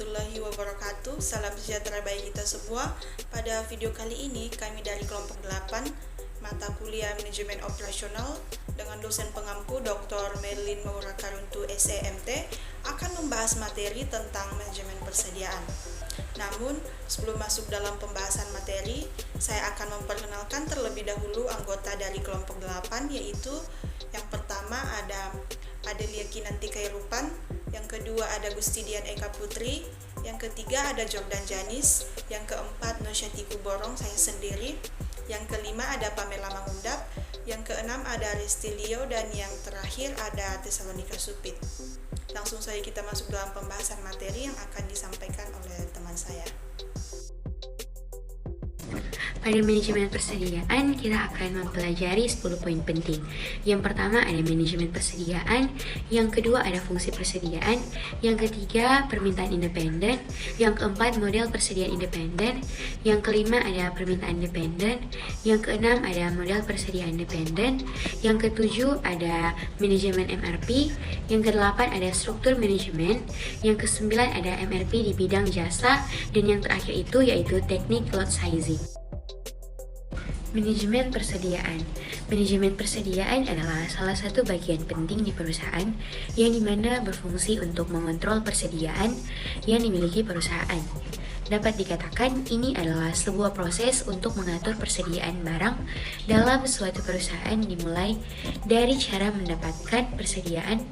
warahmatullahi wabarakatuh. Salam sejahtera bagi kita semua. Pada video kali ini kami dari kelompok 8 mata kuliah manajemen operasional dengan dosen pengampu Dr. Merlin Maura Karuntu SEMT akan membahas materi tentang manajemen persediaan. Namun, sebelum masuk dalam pembahasan materi, saya akan memperkenalkan terlebih dahulu anggota dari kelompok 8, yaitu yang pertama ada Adelia Kinanti Kairupan, yang kedua ada Gustidian Eka Putri, yang ketiga ada Jordan Janis, yang keempat Nosyati Kuborong, saya sendiri, yang kelima ada Pamela Mangundap, yang keenam ada Resti Leo, dan yang terakhir ada Tesalonika Supit. Langsung saja kita masuk dalam pembahasan materi yang akan disampaikan oleh teman saya. Pada manajemen persediaan, kita akan mempelajari 10 poin penting. Yang pertama ada manajemen persediaan, yang kedua ada fungsi persediaan, yang ketiga permintaan independen, yang keempat model persediaan independen, yang kelima ada permintaan independen, yang keenam ada model persediaan independen, yang ketujuh ada manajemen MRP, yang kedelapan ada struktur manajemen, yang kesembilan ada MRP di bidang jasa, dan yang terakhir itu yaitu teknik lot sizing. Manajemen persediaan. Manajemen persediaan adalah salah satu bagian penting di perusahaan yang dimana berfungsi untuk mengontrol persediaan yang dimiliki perusahaan. Dapat dikatakan ini adalah sebuah proses untuk mengatur persediaan barang dalam suatu perusahaan, dimulai dari cara mendapatkan persediaan,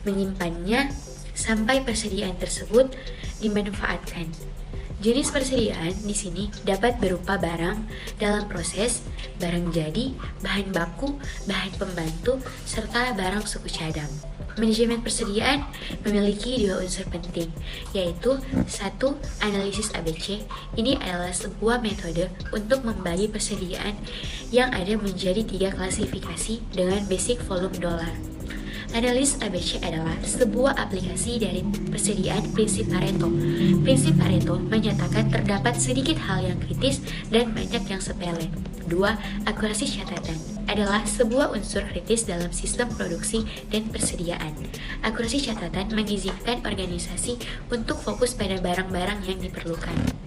menyimpannya, sampai persediaan tersebut dimanfaatkan. Jenis persediaan di sini dapat berupa barang dalam proses, barang jadi, bahan baku, bahan pembantu, serta barang suku cadang. Manajemen persediaan memiliki dua unsur penting, yaitu satu, analisis ABC. Ini adalah sebuah metode untuk membagi persediaan yang ada menjadi 3 klasifikasi dengan basic volume dollar. Analis ABC adalah sebuah aplikasi dari persediaan prinsip Pareto. Prinsip Pareto menyatakan terdapat sedikit hal yang kritis dan banyak yang sepele. 2. Akurasi catatan adalah sebuah unsur kritis dalam sistem produksi dan persediaan. Akurasi catatan mengizinkan organisasi untuk fokus pada barang-barang yang diperlukan.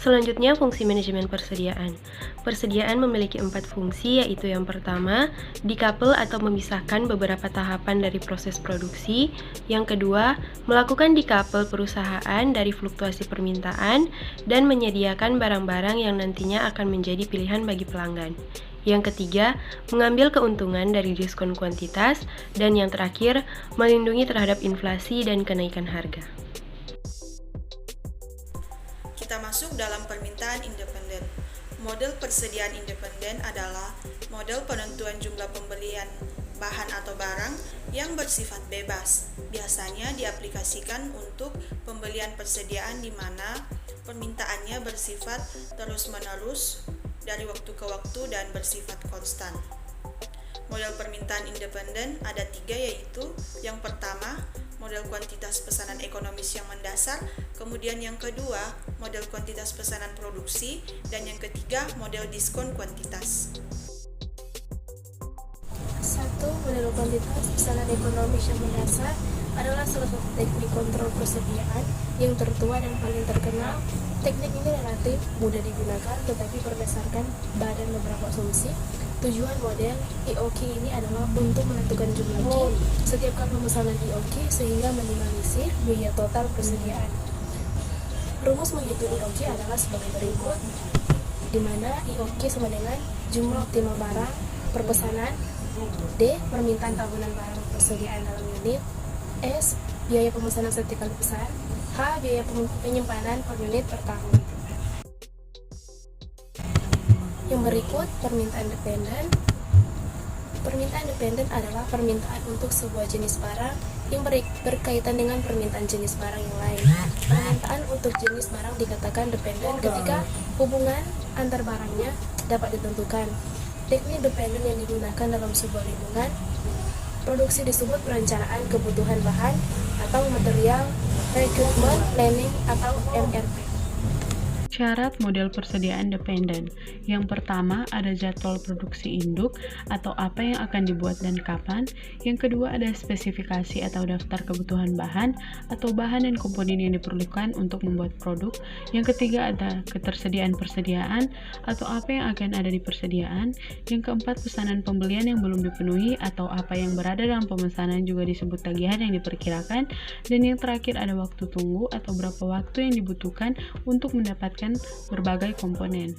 Selanjutnya, fungsi manajemen persediaan. Persediaan memiliki 4 fungsi, yaitu yang pertama, decouple atau memisahkan beberapa tahapan dari proses produksi. Yang kedua, melakukan decouple perusahaan dari fluktuasi permintaan dan menyediakan barang-barang yang nantinya akan menjadi pilihan bagi pelanggan. Yang ketiga, mengambil keuntungan dari diskon kuantitas. Dan yang terakhir, melindungi terhadap inflasi dan kenaikan harga. Kita masuk dalam permintaan independen. Model persediaan independen adalah model penentuan jumlah pembelian bahan atau barang yang bersifat bebas. Biasanya diaplikasikan untuk pembelian persediaan di mana permintaannya bersifat terus-menerus dari waktu ke waktu dan bersifat konstan. Model permintaan independen ada 3, yaitu yang pertama, model kuantitas pesanan ekonomis yang mendasar, kemudian yang kedua, model kuantitas pesanan produksi, dan yang ketiga, model diskon kuantitas. 1. Model kuantitas pesanan ekonomis yang mendasar adalah salah satu teknik kontrol persediaan yang tertua dan paling terkenal. Teknik ini relatif mudah digunakan, tetapi berdasarkan badan beberapa asumsi. Tujuan model IOQ ini adalah untuk menentukan jumlah Q setiap kali pemesanan IOQ sehingga minimalisir biaya total persediaan. Rumus menghitung IOQ adalah sebagai berikut, di mana IOQ sama dengan jumlah optimal barang per pesanan, D. Permintaan tahunan barang persediaan dalam unit, S. Biaya pemesanan setiap kali pesan, H. Biaya penyimpanan per unit per tahun. Yang berikut, permintaan dependen. Permintaan dependen adalah permintaan untuk sebuah jenis barang yang berkaitan dengan permintaan jenis barang yang lain. Permintaan untuk jenis barang dikatakan dependen ketika hubungan antar barangnya dapat ditentukan. Teknik dependen yang digunakan dalam sebuah lingkungan produksi disebut perencanaan kebutuhan bahan atau material, recruitment planning atau MRP. Syarat model persediaan dependen. Yang pertama ada jadwal produksi induk atau apa yang akan dibuat dan kapan. Yang kedua ada spesifikasi atau daftar kebutuhan bahan atau bahan dan komponen yang diperlukan untuk membuat produk. Yang ketiga ada ketersediaan persediaan atau apa yang akan ada di persediaan. Yang keempat pesanan pembelian yang belum dipenuhi atau apa yang berada dalam pemesanan juga disebut tagihan yang diperkirakan. Dan yang terakhir ada waktu tunggu atau berapa waktu yang dibutuhkan untuk mendapatkan berbagai komponen.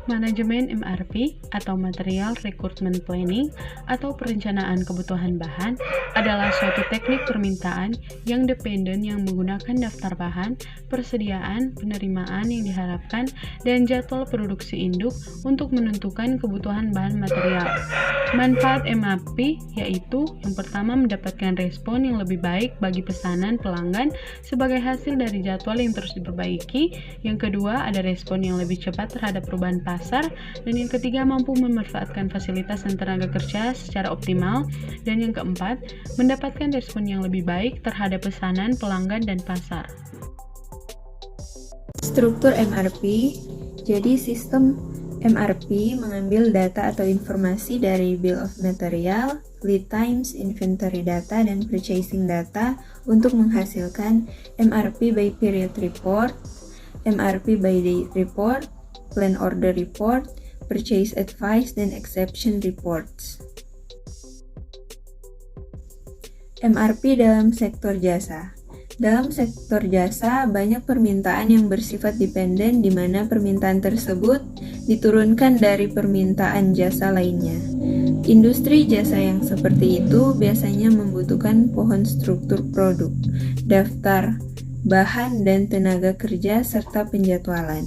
Manajemen MRP atau Material Recruitment Planning atau perencanaan kebutuhan bahan adalah suatu teknik permintaan yang dependen yang menggunakan daftar bahan, persediaan, penerimaan yang diharapkan, dan jadwal produksi induk untuk menentukan kebutuhan bahan material. Manfaat MRP yaitu yang pertama mendapatkan respon yang lebih baik bagi pesanan pelanggan sebagai hasil dari jadwal yang terus diperbaiki. Yang kedua ada respon yang lebih cepat terhadap perubahan pasar, dan yang ketiga mampu memanfaatkan fasilitas dan tenaga kerja secara optimal, dan yang keempat mendapatkan respon yang lebih baik terhadap pesanan pelanggan dan pasar. Struktur MRP. Jadi sistem MRP mengambil data atau informasi dari Bill of Material, Lead Times, Inventory Data, dan Purchasing Data untuk menghasilkan MRP by Period Report, MRP by Date Report, Plan Order Report, Purchase Advice, dan Exception Reports. MRP dalam sektor jasa. Dalam sektor jasa, banyak permintaan yang bersifat dependen di mana permintaan tersebut diturunkan dari permintaan jasa lainnya. Industri jasa yang seperti itu biasanya membutuhkan pohon struktur produk, daftar, bahan dan tenaga kerja, serta penjadwalan.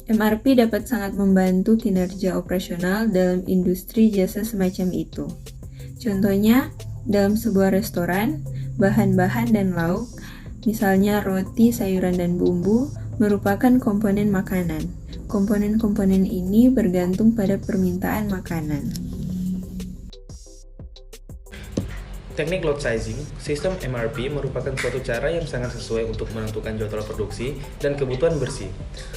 MRP dapat sangat membantu kinerja operasional dalam industri jasa semacam itu. Contohnya, dalam sebuah restoran, bahan-bahan dan lauk, misalnya roti, sayuran, dan bumbu, merupakan komponen makanan. Komponen-komponen ini bergantung pada permintaan makanan. Teknik load sizing, sistem MRP merupakan suatu cara yang sangat sesuai untuk menentukan jadwal produksi dan kebutuhan bersih.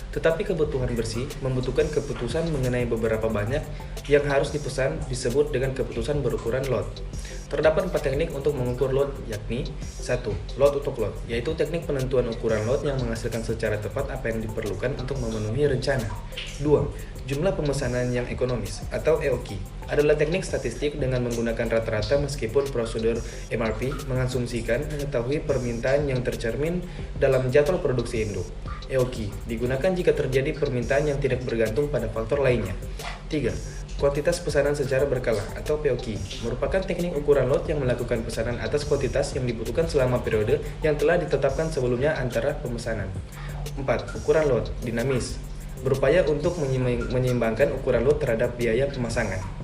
Tetapi kebutuhan bersih membutuhkan keputusan mengenai beberapa banyak yang harus dipesan disebut dengan keputusan berukuran lot. Terdapat 4 teknik untuk mengukur lot, yakni 1. Lot untuk lot, yaitu teknik penentuan ukuran lot yang menghasilkan secara tepat apa yang diperlukan untuk memenuhi rencana. 2. Jumlah pemesanan yang ekonomis atau EOQ adalah teknik statistik dengan menggunakan rata-rata meskipun prosedur MRP mengasumsikan mengetahui permintaan yang tercermin dalam jadwal produksi induk. EOQ digunakan jika terjadi permintaan yang tidak bergantung pada faktor lainnya. 3. Kuantitas pesanan secara berkala atau POQ merupakan teknik ukuran lot yang melakukan pesanan atas kuantitas yang dibutuhkan selama periode yang telah ditetapkan sebelumnya antara pemesanan. 4. Ukuran lot dinamis berupaya untuk menyeimbangkan ukuran lot terhadap biaya pemasangan.